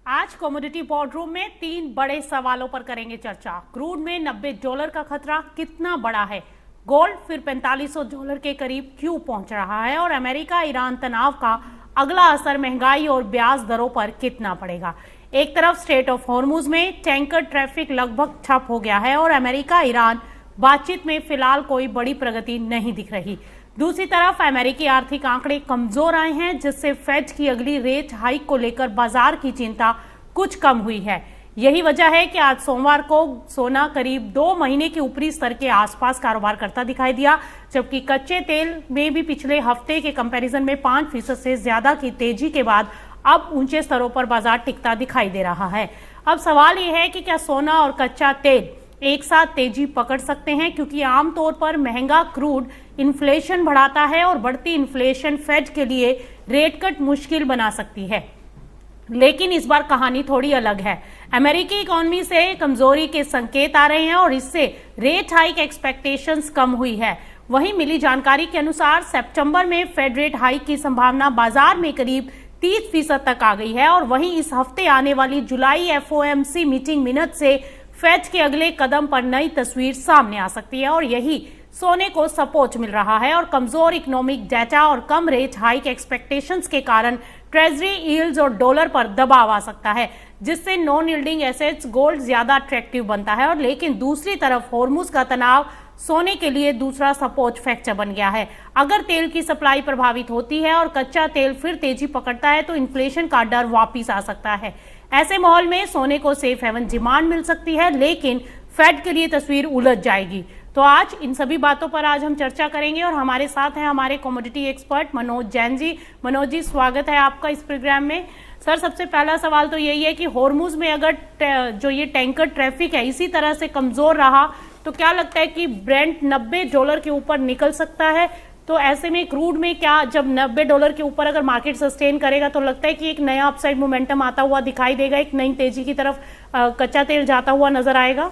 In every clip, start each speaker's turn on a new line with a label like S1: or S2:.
S1: आज commodity boardroom में तीन बड़े सवालों पर करेंगे चर्चा। क्रूड में $90 का खतरा कितना बड़ा है, गोल्ड फिर $4500 के करीब क्यों पहुंच रहा है, और अमेरिका ईरान तनाव का अगला असर महंगाई और ब्याज दरों पर कितना पड़ेगा। एक तरफ स्ट्रेट ऑफ हॉर्मुज में टैंकर ट्रैफिक लगभग ठप हो गया है और अमेरिका ईरान बातचीत में फिलहाल कोई बड़ी प्रगति नहीं दिख रही। दूसरी तरफ अमेरिकी आर्थिक आंकड़े कमजोर आए हैं, जिससे फेड की अगली रेट हाइक को लेकर बाजार की चिंता कुछ कम हुई है। यही वजह है कि आज सोमवार को सोना करीब 2 महीने के ऊपरी स्तर के आसपास कारोबार करता दिखाई दिया, जबकि कच्चे तेल में भी पिछले हफ्ते के कंपैरिजन में 5% से ज्यादा की तेजी के बाद अब ऊंचे स्तरों पर बाजार टिकता दिखाई दे रहा है। अब सवाल यह है कि क्या सोना और कच्चा तेल एक साथ तेजी पकड़ सकते हैं, क्योंकि आमतौर पर महंगा क्रूड इन्फ्लेशन बढ़ाता है और बढ़ती इन्फ्लेशन फेड के लिए रेट कट मुश्किल बना सकती है। लेकिन इस बार कहानी थोड़ी अलग है। अमेरिकी इकोनॉमी से कमजोरी के संकेत आ रहे हैं और इससे रेट हाइक एक्सपेक्टेशंस कम हुई है। वहीं मिली जानकारी के अनुसार सितंबर में फेड रेट हाइक की संभावना बाजार में करीब 30% तक आ गई है, और वहीं इस हफ्ते आने वाली जुलाई एफओएमसी मीटिंग मिनट से फेड के अगले कदम पर नई तस्वीर सामने आ सकती है, और यही सोने को सपोर्ट मिल रहा है। और कमजोर इकोनॉमिक डेटा और कम रेट हाइक एक्सपेक्टेशंस के कारण ट्रेजरी यील्ड्स और डॉलर पर दबाव आ सकता है, जिससे नॉन यील्डिंग एसेट्स गोल्ड ज्यादा अट्रैक्टिव बनता है। और लेकिन दूसरी तरफ हॉर्मुज का तनाव सोने के लिए दूसरा सपोर्ट फैक्टर बन गया है। अगर तेल की सप्लाई प्रभावित होती है और कच्चा तेल फिर तेजी पकड़ता है तो इन्फ्लेशन का डर वापिस आ सकता है। ऐसे माहौल में सोने को सेफ हेवन डिमांड मिल सकती है, लेकिन फेड के लिए तस्वीर उलझ जाएगी। तो आज इन सभी बातों पर आज हम चर्चा करेंगे और हमारे साथ हैं हमारे कमोडिटी एक्सपर्ट मनोज जैन जी। मनोज जी, स्वागत है आपका इस प्रोग्राम में। सर, सबसे पहला सवाल तो यही है कि हॉर्मुज में अगर जो ये टैंकर ट्रैफिक है इसी तरह से कमजोर रहा तो क्या लगता है कि ब्रेंट $90 के ऊपर निकल सकता है? तो ऐसे में क्रूड में क्या, जब $90 के ऊपर अगर मार्केट सस्टेन करेगा तो लगता है कि एक नया अपसाइड मोमेंटम आता हुआ दिखाई देगा, एक नई तेजी की तरफ कच्चा तेल जाता हुआ नजर आएगा?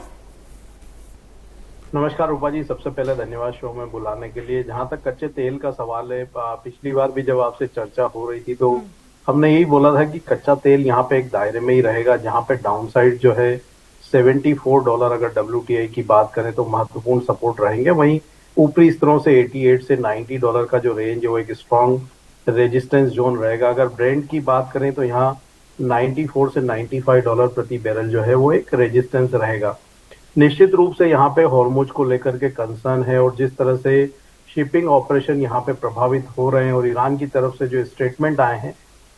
S2: नमस्कार रूपा जी, सबसे पहले धन्यवाद शो में बुलाने के लिए। जहां तक कच्चे तेल का सवाल है, पिछली बार भी जब आपसे चर्चा हो रही थी तो हमने यही बोला था कि कच्चा तेल यहाँ पे एक दायरे में ही रहेगा, जहां पे डाउनसाइड जो है $74 अगर WTI की बात करें तो महत्वपूर्ण सपोर्ट रहेंगे। वहीं ऊपरी स्तरों से 88 से $90 का जो रेंज है वो एक स्ट्रॉन्ग रेजिस्टेंस जोन रहेगा। अगर ब्रेंट की बात करें तो यहाँ 94 से $95 प्रति बैरल जो है वो एक रेजिस्टेंस रहेगा। निश्चित रूप से यहाँ पे हॉर्मुज को लेकर के कंसर्न है, और जिस तरह से शिपिंग ऑपरेशन यहाँ पे प्रभावित हो रहे हैं और ईरान की तरफ से जो स्टेटमेंट आए हैं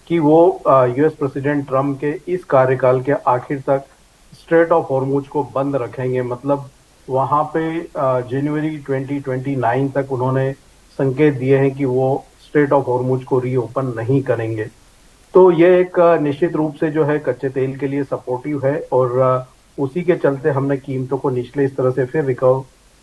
S2: कि वो यूएस प्रेसिडेंट ट्रम्प के इस कार्यकाल के आखिर तक स्ट्रेट ऑफ हॉर्मुज को बंद रखेंगे, मतलब वहां पे जनवरी 2029 तक उन्होंने संकेत दिए हैं कि वो स्ट्रेट ऑफ हॉर्मुज को रीओपन नहीं करेंगे। तो ये एक निश्चित रूप से जो है कच्चे तेल के लिए सपोर्टिव है, और उसी के चलते हमने कीमतों को निचले इस तरह से फिर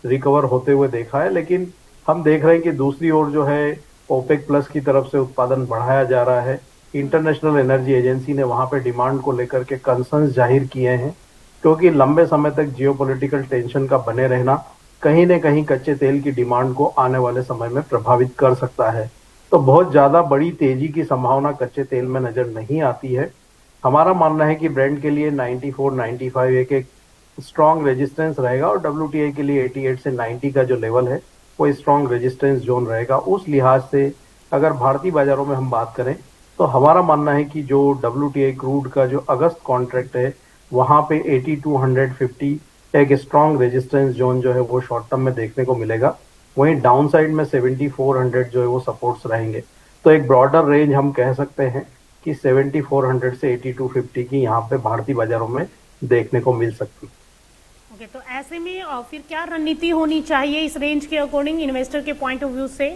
S2: रिकवर होते हुए देखा है। लेकिन हम देख रहे हैं कि दूसरी ओर जो है ओपेक प्लस की तरफ से उत्पादन बढ़ाया जा रहा है। इंटरनेशनल एनर्जी एजेंसी ने वहां पे डिमांड को लेकर के कंसर्न्स जाहिर किए हैं, क्योंकि लंबे समय तक जियोपॉलिटिकल टेंशन का बने रहना कहीं न कहीं कच्चे तेल की डिमांड को आने वाले समय में प्रभावित कर सकता है। तो बहुत ज्यादा बड़ी तेजी की संभावना कच्चे तेल में नजर नहीं आती है। हमारा मानना है कि ब्रेंट के लिए 94-95 एक स्ट्रॉन्ग रेजिस्टेंस रहेगा, और WTI के लिए 88 से 90 का जो लेवल है वो स्ट्रॉन्ग रेजिस्टेंस जोन रहेगा। उस लिहाज से अगर भारतीय बाजारों में हम बात करें तो हमारा मानना है कि जो WTI क्रूड का जो अगस्त कॉन्ट्रैक्ट है वहां पे 8250 एक स्ट्रॉन्ग रेजिस्टेंस जोन जो है वो शॉर्ट टर्म में देखने को मिलेगा। वहीं डाउन साइड में 7400 जो है वो सपोर्ट्स रहेंगे। तो एक ब्रॉडर रेंज हम कह सकते हैं कि 7400 से 8250 की यहाँ पे भारतीय बाजारों में देखने को मिल सकती है।
S1: ओके, तो ऐसे में फिर क्या रणनीति होनी चाहिए इस रेंज के अकॉर्डिंग इन्वेस्टर के पॉइंट ऑफ व्यू से?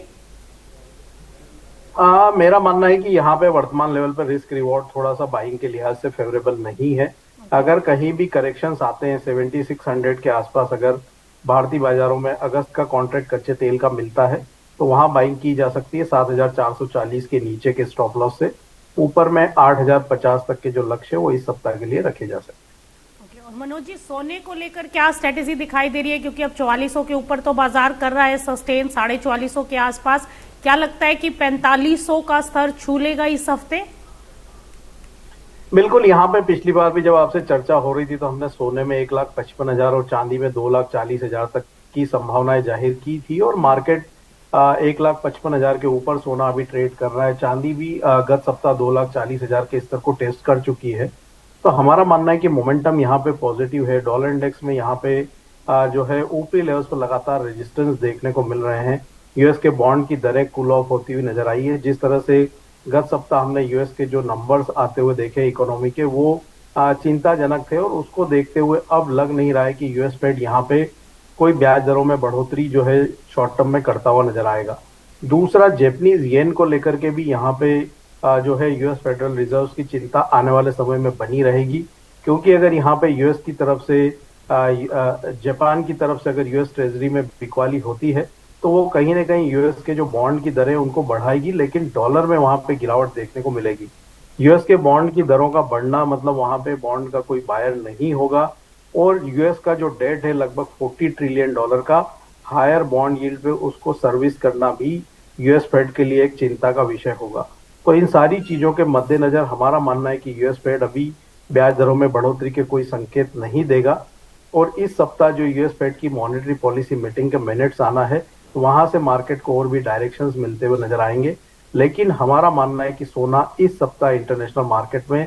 S2: मेरा मानना है कि यहाँ पे वर्तमान लेवल पर रिस्क रिवॉर्ड थोड़ा सा बाइंग के लिहाज से फेवरेबल नहीं है। अगर कहीं भी करेक्शंस आते हैं 7600 के आसपास, अगर भारतीय बाजारों में अगस्त का कॉन्ट्रैक्ट कच्चे तेल का मिलता है तो वहां बाइंग की जा सकती है 7440 के नीचे के स्टॉप लॉस से। ऊपर में 8050 तक के जो लक्ष्य है वो इस सप्ताह के लिए रखे जा सकते हैं।
S1: और मनोज जी, सोने को लेकर क्या स्ट्रेटेजी दिखाई दे रही है, क्योंकि अब 4400 के ऊपर तो बाजार कर रहा है सस्टेन 4450 के आसपास। क्या लगता है कि 4500 का स्तर छू लेगा इस हफ्ते?
S2: बिल्कुल, यहाँ पे पिछली बार भी जब आपसे चर्चा हो रही थी तो हमने सोने में 1,55,000 और चांदी में 2,40,000 तक की संभावनाएं जाहिर की थी और मार्केट 1,55,000 के ऊपर सोना अभी ट्रेड कर रहा है। चांदी भी गत सप्ताह 2,40,000 के स्तर को टेस्ट कर चुकी है। तो हमारा मानना है कि मोमेंटम यहाँ पे पॉजिटिव है। डॉलर इंडेक्स में यहाँ पे जो है ऊपरी लेवल्स पर लगातार रेजिस्टेंस देखने को मिल रहे हैं। यूएस के बॉन्ड की दरें कूल ऑफ होती हुई नजर आई है। जिस तरह से गत सप्ताह हमने यूएस के जो नंबर्स आते हुए देखे इकोनॉमी के, वो चिंताजनक थे और उसको देखते हुए अब लग नहीं रहा है कि यूएस फेड यहाँ पे कोई ब्याज दरों में बढ़ोतरी जो है शॉर्ट टर्म में करता हुआ नजर आएगा। दूसरा, जापानीज येन को लेकर के भी यहाँ पे जो है यूएस फेडरल रिजर्व की चिंता आने वाले समय में बनी रहेगी, क्योंकि अगर यहाँ पे यूएस की तरफ से जापान की तरफ से अगर यूएस ट्रेजरी में बिकवाली होती है तो वो कहीं ना कहीं यूएस के जो बॉन्ड की दरें उनको बढ़ाएगी, लेकिन डॉलर में वहां पे गिरावट देखने को मिलेगी। यूएस के बॉन्ड की दरों का बढ़ना मतलब वहां पे बॉन्ड का कोई बायर नहीं होगा और यूएस का जो डेट है लगभग $40 ट्रिलियन का, हायर बॉन्ड यील्ड पे उसको सर्विस करना भी यूएस फेड के लिए एक चिंता का विषय होगा। तो इन सारी चीजों के मद्देनजर हमारा मानना है कि यूएस फेड अभी ब्याज दरों में बढ़ोतरी के कोई संकेत नहीं देगा और इस सप्ताह जो यूएस फेड की मॉनेटरी पॉलिसी मीटिंग के मिनट्स आना है तो वहां से मार्केट को और भी डायरेक्शंस मिलते हुए नजर आएंगे। लेकिन हमारा मानना है कि सोना इस सप्ताह इंटरनेशनल मार्केट में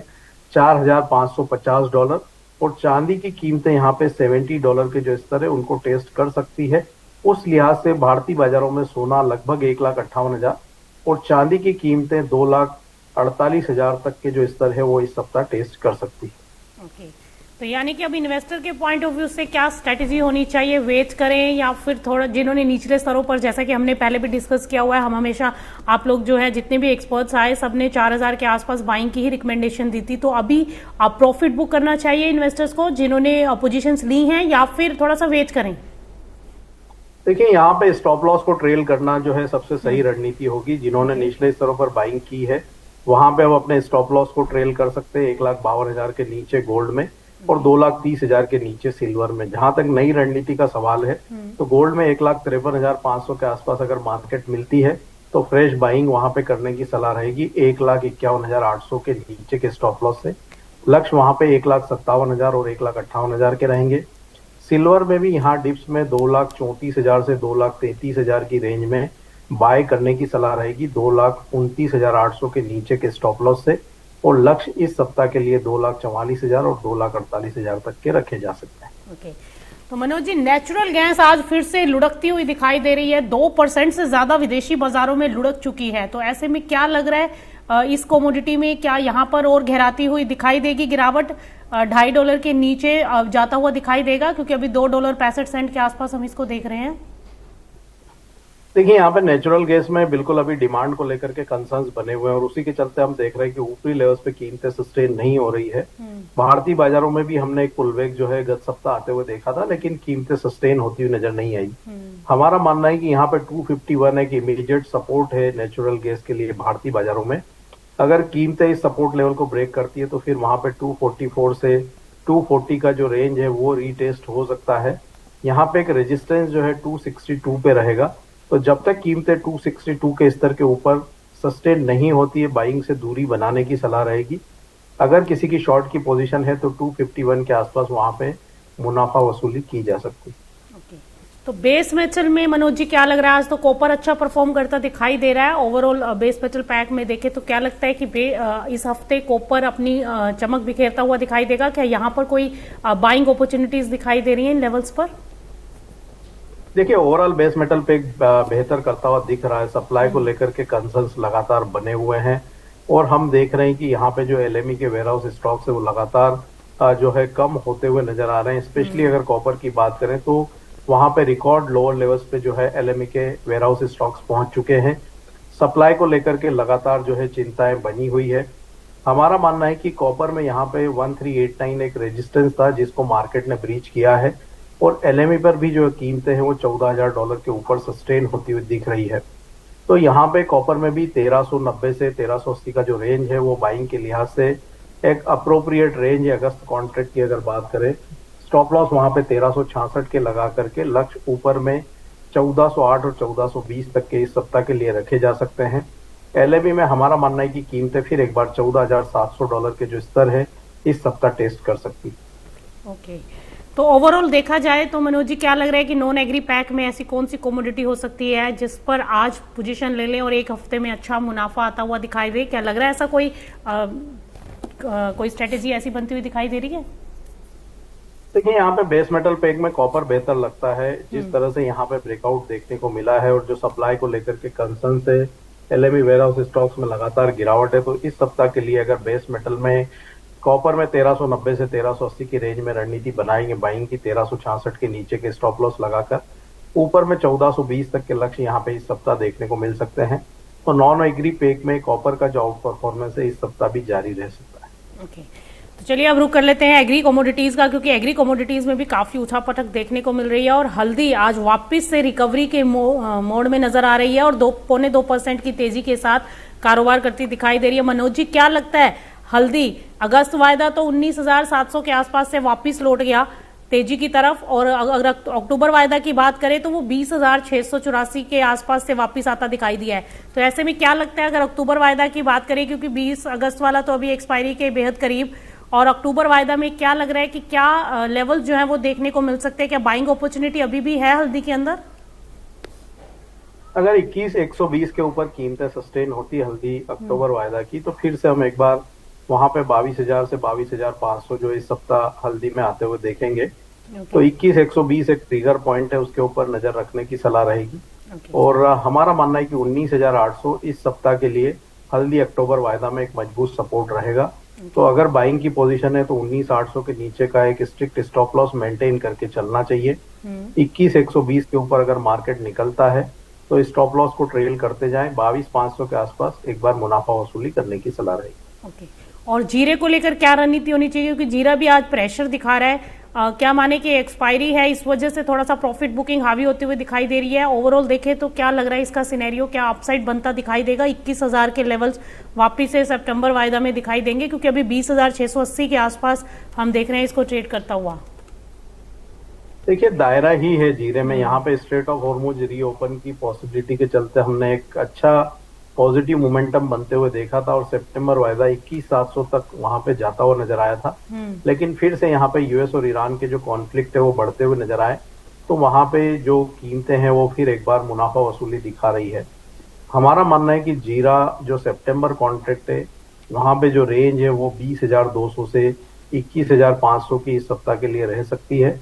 S2: $4,550 और चांदी की कीमतें यहाँ पे $70 के जो स्तर है उनको टेस्ट कर सकती है। उस लिहाज से भारतीय बाजारों में सोना लगभग 1,58,000 और चांदी की कीमतें 2,48,000 तक के जो स्तर है वो इस सप्ताह टेस्ट कर सकती है।
S1: ओके, तो यानी कि अब इन्वेस्टर के पॉइंट ऑफ व्यू से क्या स्ट्रेटेजी होनी चाहिए? वेट करें या फिर थोड़ा, जिन्होंने निचले स्तरों पर, जैसा कि हमने पहले भी डिस्कस किया हुआ है, हम हमेशा, आप लोग जो है जितने भी एक्सपर्ट्स आए सबने 4,000 के आसपास बाइंग की ही रिकमेंडेशन दी थी, तो अभी आप प्रॉफिट बुक करना चाहिए इन्वेस्टर्स को जिन्होंने पोजीशंस ली हैं या फिर थोड़ा सा वेट करें?
S2: देखिए, यहाँ पे स्टॉप लॉस को ट्रेल करना जो है सबसे सही रणनीति होगी। जिन्होंने निचले स्तरों पर बाइंग की है वहां पे अब अपने स्टॉप लॉस को ट्रेल कर सकते हैं 1,52,000 के नीचे गोल्ड में और 2,30,000 के नीचे सिल्वर में। जहां तक नई रणनीति का सवाल है तो गोल्ड में 1,53,500 के आसपास अगर मार्केट मिलती है तो फ्रेश बाइंग वहां पे करने की सलाह रहेगी 1,51,800 के नीचे के स्टॉप लॉस से। लक्ष्य वहां पे 1,57,000 और 1,58,000 के रहेंगे। सिल्वर में भी यहाँ डिप्स में 2,34,000 से 2,33,000 की रेंज में बाय करने की सलाह रहेगी 2,29,800 के नीचे के स्टॉप लॉस से और लक्ष्य इस सप्ताह के लिए 2,44,000 और 2,48,000 तक के रखे जा सकते हैं।
S1: ओके, तो मनोज जी, नेचुरल गैस आज फिर से लुढ़कती हुई दिखाई दे रही है, 2% से ज्यादा विदेशी बाजारों में लुढ़क चुकी है, तो ऐसे में क्या लग रहा है इस कमोडिटी में, क्या यहाँ पर और गहराती हुई दिखाई देगी गिरावट? $2.5 के नीचे जाता हुआ दिखाई देगा, क्योंकि अभी $2.65 के आसपास हम इसको देख रहे हैं।
S2: देखिए, यहाँ पे नेचुरल गैस में बिल्कुल अभी डिमांड को लेकर के कंसर्न्स बने हुए हैं और उसी के चलते हम देख रहे हैं कि ऊपरी लेवल्स पे कीमतें सस्टेन नहीं हो रही है। भारतीय बाजारों में भी हमने एक पुलबैक जो है गत सप्ताह आते हुए देखा था, लेकिन कीमतें सस्टेन होती हुई नजर नहीं आई। हमारा मानना है कि यहाँ पे 251 एक इमीडिएट सपोर्ट है नेचुरल गैस के लिए भारतीय बाजारों में। अगर कीमतें इस सपोर्ट लेवल को ब्रेक करती है तो फिर वहां पे 244 से 240 का जो रेंज है वो रीटेस्ट हो सकता है। यहाँ पे एक रेजिस्टेंस जो है 262 पे रहेगा, तो जब तक कीमतें 262 के स्तर के ऊपर सस्टेन नहीं होती है बाइंग से दूरी बनाने की सलाह रहेगी। अगर किसी की शॉर्ट की पोजीशन है तो 251 के आसपास वहां पे मुनाफा वसूली की जा सकती है।
S1: तो बेस मेटल में मनोज जी क्या लग रहा है? आज तो कॉपर अच्छा परफॉर्म करता दिखाई दे रहा है ओवरऑल बेस मेटल पैक में देखें तो। क्या लगता है कि इस हफ्ते कॉपर अपनी चमक बिखेरता हुआ दिखाई देगा? क्या यहाँ पर कोई बाइंग अपॉर्चुनिटीज दिखाई दे रही हैं इन लेवल्स पर?
S2: देखिए, ओवरऑल बेस मेटल पे बेहतर करता हुआ दिख रहा है। सप्लाई को लेकर के कंसर्न्स लगातार बने हुए हैं और हम देख रहे हैं कि यहाँ पे जो एलएमई के वेयरहाउस स्टॉक्स है वो लगातार जो है कम होते हुए नजर आ रहे हैं। स्पेशली अगर कॉपर की बात करें तो वहां पे रिकॉर्ड लोअर लेवल्स पे जो है एलएमई के वेयरहाउस स्टॉक्स पहुंच चुके हैं। सप्लाई को लेकर के लगातार जो है चिंताएं बनी हुई है। हमारा मानना है कि कॉपर में यहाँ पे 1389 एक रेजिस्टेंस था जिसको मार्केट ने ब्रीच किया है और एलएमई पर भी जो कीमतें हैं वो $14,000 के ऊपर सस्टेन होती हुई दिख रही है। तो यहाँ पे कॉपर में भी 1390 से 1380 का जो रेंज है वो बाइंग के लिहाज से एक अप्रोप्रिएट रेंज है। अगस्त कॉन्ट्रैक्ट की अगर बात करें, स्टॉप लॉस वहां पे 1366 के लगा करके लक्ष्य ऊपर में 1408 और 1420 तक के इस सप्ताह के लिए रखे जा सकते हैं। एलएबी में हमारा मानना है कि कीमतें फिर एक बार $14,700 के जो स्तर है इस सप्ताह टेस्ट कर सकती।
S1: ओके, तो ओवरऑल देखा जाए तो मनोज जी क्या लग रहा है कि नॉन एग्री पैक में ऐसी कौन सी कमोडिटी हो सकती है जिस पर आज पोजीशन ले लें और एक हफ्ते में अच्छा मुनाफा आता हुआ दिखाई दे? क्या लग रहा है ऐसा कोई स्ट्रेटेजी ऐसी बनती हुई दिखाई दे रही है?
S2: देखिए यहाँ पे बेस मेटल पैक में कॉपर बेहतर लगता है, जिस तरह से यहाँ पे ब्रेकआउट देखने को मिला है और जो सप्लाई को लेकर के कंसर्न से एलएमई वेयरहाउस स्टॉक्स में लगातार गिरावट है, तो इस सप्ताह के लिए अगर बेस मेटल में कॉपर में 1390 से 1380 की रेंज में रणनीति बनाएंगे बाइंग की, 1366 के नीचे के स्टॉप लॉस लगाकर ऊपर में 1420 तक के लक्ष्य यहाँ पे इस सप्ताह देखने को मिल सकते हैं। तो नॉन एग्री पैक में कॉपर का जो आउट परफॉर्मेंस है इस सप्ताह भी जारी रह सकता है।
S1: ओके, तो चलिए अब रुक कर लेते हैं एग्री कमोडिटीज का, क्योंकि एग्री कमोडिटीज में भी काफी उठापटक देखने को मिल रही है और हल्दी आज वापस से रिकवरी के मोड में नजर आ रही है और 2.2% की तेजी के साथ कारोबार करती दिखाई दे रही है। मनोज जी क्या लगता है, हल्दी अगस्त वायदा तो 19,700 के आसपास से वापस लौट गया तेजी की तरफ, और अगर अक्टूबर वायदा की बात करें तो वो 20,684 के आसपास से वापस आता दिखाई दिया है। तो ऐसे में क्या लगता है अगर अक्टूबर वायदा की बात करें, क्योंकि 20 अगस्त वाला तो अभी एक्सपायरी के बेहद करीब, और अक्टूबर वायदा में क्या लग रहा है कि क्या लेवल जो है वो देखने को मिल सकते हैं? क्या बाइंग अपॉर्चुनिटी अभी भी है हल्दी के अंदर?
S2: अगर 21,120 के ऊपर कीमतें सस्टेन होती है हल्दी अक्टूबर वायदा की, तो फिर से हम एक बार वहां पे 22,000 से 22,500 जो इस सप्ताह हल्दी में आते हुए देखेंगे। तो 21,120 एक ट्रिगर पॉइंट है, उसके ऊपर नजर रखने की सलाह रहेगी। और हमारा मानना है कि 19,800 इस सप्ताह के लिए हल्दी अक्टूबर वायदा में एक मजबूत सपोर्ट रहेगा। तो अगर बाइंग की पोजीशन है तो 19,800 के नीचे का एक स्ट्रिक्ट स्टॉप लॉस मेंटेन करके चलना चाहिए। 21,120 के ऊपर अगर मार्केट निकलता है तो स्टॉप लॉस को ट्रेल करते जाएं, 22,500 के आसपास एक बार मुनाफा वसूली करने की सलाह रहेगी।
S1: ओके, और जीरे को लेकर क्या रणनीति होनी चाहिए, क्योंकि जीरा भी आज प्रेशर दिखा रहा है? क्या माने कि एक्सपायरी है, इस वजह से थोड़ा सा प्रॉफिट बुकिंग हावी होते हुए दिखाई दे रही है? ओवरऑल देखें तो क्या लग रहा है इसका सिनेरियो, क्या अपसाइड बनता दिखाई देगा? 21,000 के लेवल्स वापिस से सितंबर वायदा में दिखाई देंगे, क्योंकि अभी 20,680 के आसपास हम देख रहे हैं इसको ट्रेड करता हुआ।
S2: देखिए दायरा ही है जीरे में, यहाँ पे स्ट्रेट ऑफ हॉर्मुज रीओपन की पॉसिबिलिटी के चलते हमने एक अच्छा पॉजिटिव मोमेंटम बनते हुए देखा था और सितंबर वायदा 21,700 तक वहां पे जाता हुआ नजर आया था। लेकिन फिर से यहाँ पे यूएस और ईरान के जो कॉन्फ्लिक्ट है वो बढ़ते हुए नजर आए, तो वहां पे जो कीमतें हैं वो फिर एक बार मुनाफा वसूली दिखा रही है। हमारा मानना है कि जीरा जो सितंबर कॉन्ट्रैक्ट है वहां पे जो रेंज है वो 20,200 से 21,500 की इस सप्ताह के लिए रह सकती है।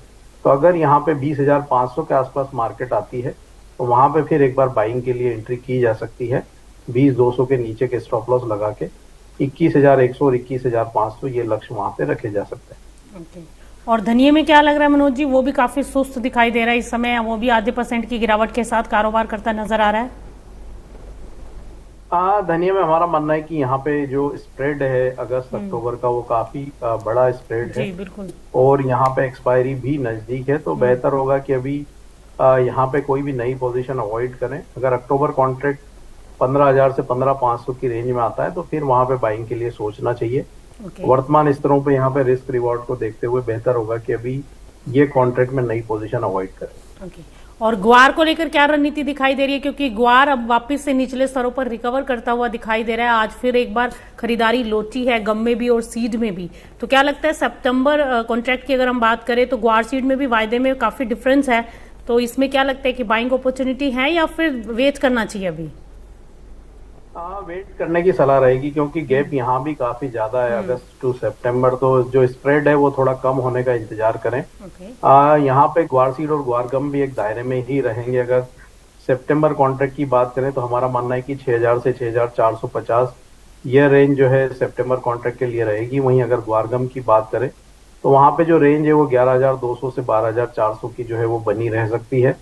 S2: तो अगर यहाँ पे 20,500 के आसपास मार्केट आती है तो वहां पे फिर एक बार बाइंग के लिए एंट्री की जा सकती है। 20,200 के नीचे के स्टॉप लॉस लगा के 21,100 और 21,500 ये लक्ष्य वहां पे रखे जा सकते हैं।
S1: ओके, और धनिये में क्या लग रहा है मनोज जी? वो भी काफी सुस्त दिखाई दे रहा है इस समय, वो भी आधे % की गिरावट के साथ कारोबार करता नजर आ रहा है।
S2: धनिया में हमारा मानना है कि यहाँ पे जो स्प्रेड है अगस्त अक्टूबर का वो काफी बड़ा स्प्रेड है।
S1: जी बिल्कुल।
S2: और यहाँ पे एक्सपायरी भी नजदीक है, तो बेहतर होगा कि अभी यहाँ पे कोई भी नई पोजीशन अवॉइड करें। अगर अक्टूबर कॉन्ट्रैक्ट 15,000 से 15,500 की रेंज में आता है तो फिर वहां पे बाइंग के लिए सोचना चाहिए। वर्तमान स्तरों पे यहाँ पे रिस्क रिवॉर्ड को देखते हुए बेहतर होगा कि अभी ये कॉन्ट्रैक्ट में नई पोजीशन अवॉइड करें।
S1: और ग्वार को लेकर क्या रणनीति दिखाई दे रही है, क्योंकि ग्वार अब वापस से निचले स्तरों पर रिकवर करता हुआ दिखाई दे रहा है, आज फिर एक बार खरीदारी लोची है गम में भी और सीड में भी। तो क्या लगता है सितंबर कॉन्ट्रैक्ट की अगर हम बात करें तो ग्वार सीड में भी वायदे में काफी डिफरेंस है, तो इसमें क्या लगता है कि बाइंग अपॉर्चुनिटी है या फिर वेट करना चाहिए? अभी
S2: वेट करने की सलाह रहेगी, क्योंकि गैप यहाँ भी काफी ज्यादा है अगस्त टू सितंबर, तो जो स्प्रेड है वो थोड़ा कम होने का इंतजार करें। यहाँ पे ग्वार सीड और ग्वार गम भी एक दायरे में ही रहेंगे। अगर सितंबर कॉन्ट्रैक्ट की बात करें तो हमारा मानना है कि 6,000 से 6,450 यह रेंज जो है सितंबर कॉन्ट्रैक्ट के लिए रहेगी। वहीं अगर ग्वार गम की बात करें तो वहां पे जो रेंज है वो 11,200 से 12,400 की जो है वो बनी रह सकती है।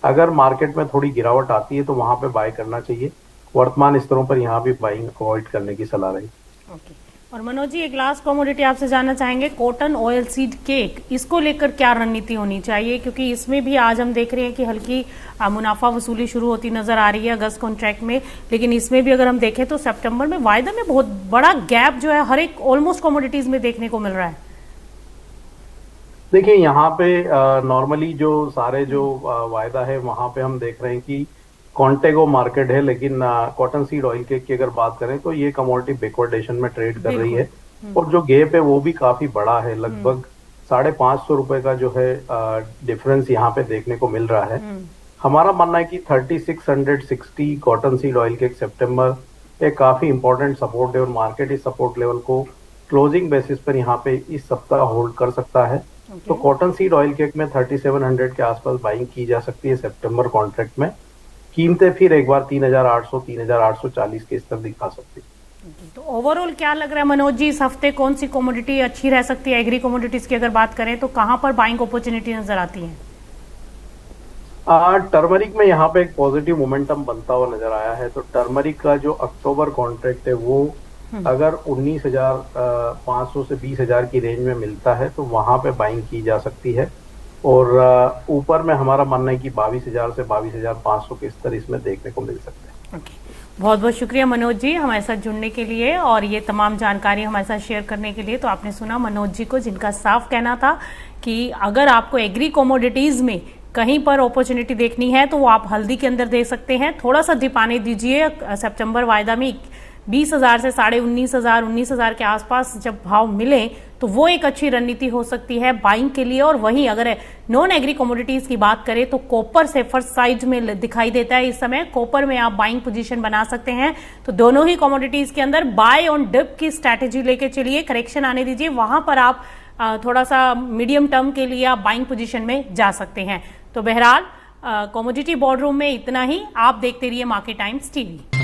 S2: अगर मार्केट में थोड़ी गिरावट आती है तो वहां पे बाय करना चाहिए। वर्तमान स्तरों पर यहाँ भी बाइंग अवॉइड करने की सलाह रही।
S1: ओके, और मनोज जी एक लास्ट कमोडिटी आपसे जानना चाहेंगे, कॉटन ऑयल सीड केक, इसको लेकर क्या रणनीति होनी चाहिए? क्योंकि इसमें भी आज हम देख रहे हैं कि हल्की मुनाफा वसूली शुरू होती नजर आ रही है अगस्त कॉन्ट्रैक्ट में, लेकिन इसमें भी अगर हम देखें तो सितंबर में वायदा में बहुत बड़ा गैप जो है हर एक ऑलमोस्ट कमोडिटीज में देखने को मिल रहा है।
S2: देखिए यहाँ पे नॉर्मली जो सारे जो वायदा है वहां पे हम देख रहे हैं कि कॉन्टेगो मार्केट है, लेकिन कॉटन सीड ऑयल केक की अगर बात करें तो ये कमोडिटी बैकवर्डेशन में ट्रेड कर रही है और जो गैप है वो भी काफी बड़ा है, लगभग 550 रुपए का जो है डिफरेंस यहाँ पे देखने को मिल रहा है। हमारा मानना है कि 3660 कॉटन सीड ऑयल केक सितंबर एक काफी इंपॉर्टेंट सपोर्ट है और मार्केट इस सपोर्ट लेवल को क्लोजिंग बेसिस पर यहाँ पे इस सप्ताह होल्ड कर सकता है। तो कॉटन सीड ऑयल केक में 3700 के आसपास बाइंग की जा सकती है सितंबर कॉन्ट्रैक्ट में। कीमतें फिर एक बार 3800 3840 के स्तर दिखा सकती है।
S1: तो ओवरऑल क्या लग रहा है मनोज जी, इस हफ्ते कौन सी कमोडिटी अच्छी रह सकती है? एग्री कमोडिटीज की अगर बात करें तो कहां पर बाइंग अपॉर्चुनिटी नजर आती है?
S2: टर्मरिक में यहाँ पे एक पॉजिटिव मोमेंटम बनता हुआ नजर आया है। तो टर्मरिक का जो अक्टूबर कॉन्ट्रैक्ट है वो अगर 19,500 से 20,000 की रेंज में मिलता है तो वहां पे बाइंग की जा सकती है और ऊपर में हमारा मानना है कि 22,000 से 22,500 के स्तर इसमें देखने को मिल सकते हैं।
S1: बहुत बहुत शुक्रिया मनोज जी हमारे साथ जुड़ने के लिए और ये तमाम जानकारी हमारे साथ शेयर करने के लिए। तो आपने सुना मनोज जी को, जिनका साफ कहना था कि अगर आपको एग्री कमोडिटीज में कहीं पर अपॉर्चुनिटी देखनी है तो वो आप हल्दी के अंदर दे सकते हैं। थोड़ा सा डिप आने दीजिए, सितंबर वायदा में 20,000 से 19,500 19,000 के आसपास जब भाव मिले तो वो एक अच्छी रणनीति हो सकती है बाइंग के लिए। और वहीं अगर नॉन एग्री कमोडिटीज की बात करें तो कॉपर से फर्स्ट साइड में दिखाई देता है इस समय, कॉपर में आप बाइंग पोजीशन बना सकते हैं। तो दोनों ही कमोडिटीज के अंदर बाय ऑन डिप की स्ट्रैटेजी लेके चलिए, करेक्शन आने दीजिए, वहां पर आप थोड़ा सा मीडियम टर्म के लिए आप बाइंग पोजीशन में जा सकते हैं। तो बहरहाल कमोडिटी बोर्डरूम में इतना ही। आप देखते रहिए मार्केट टाइम्स टीवी।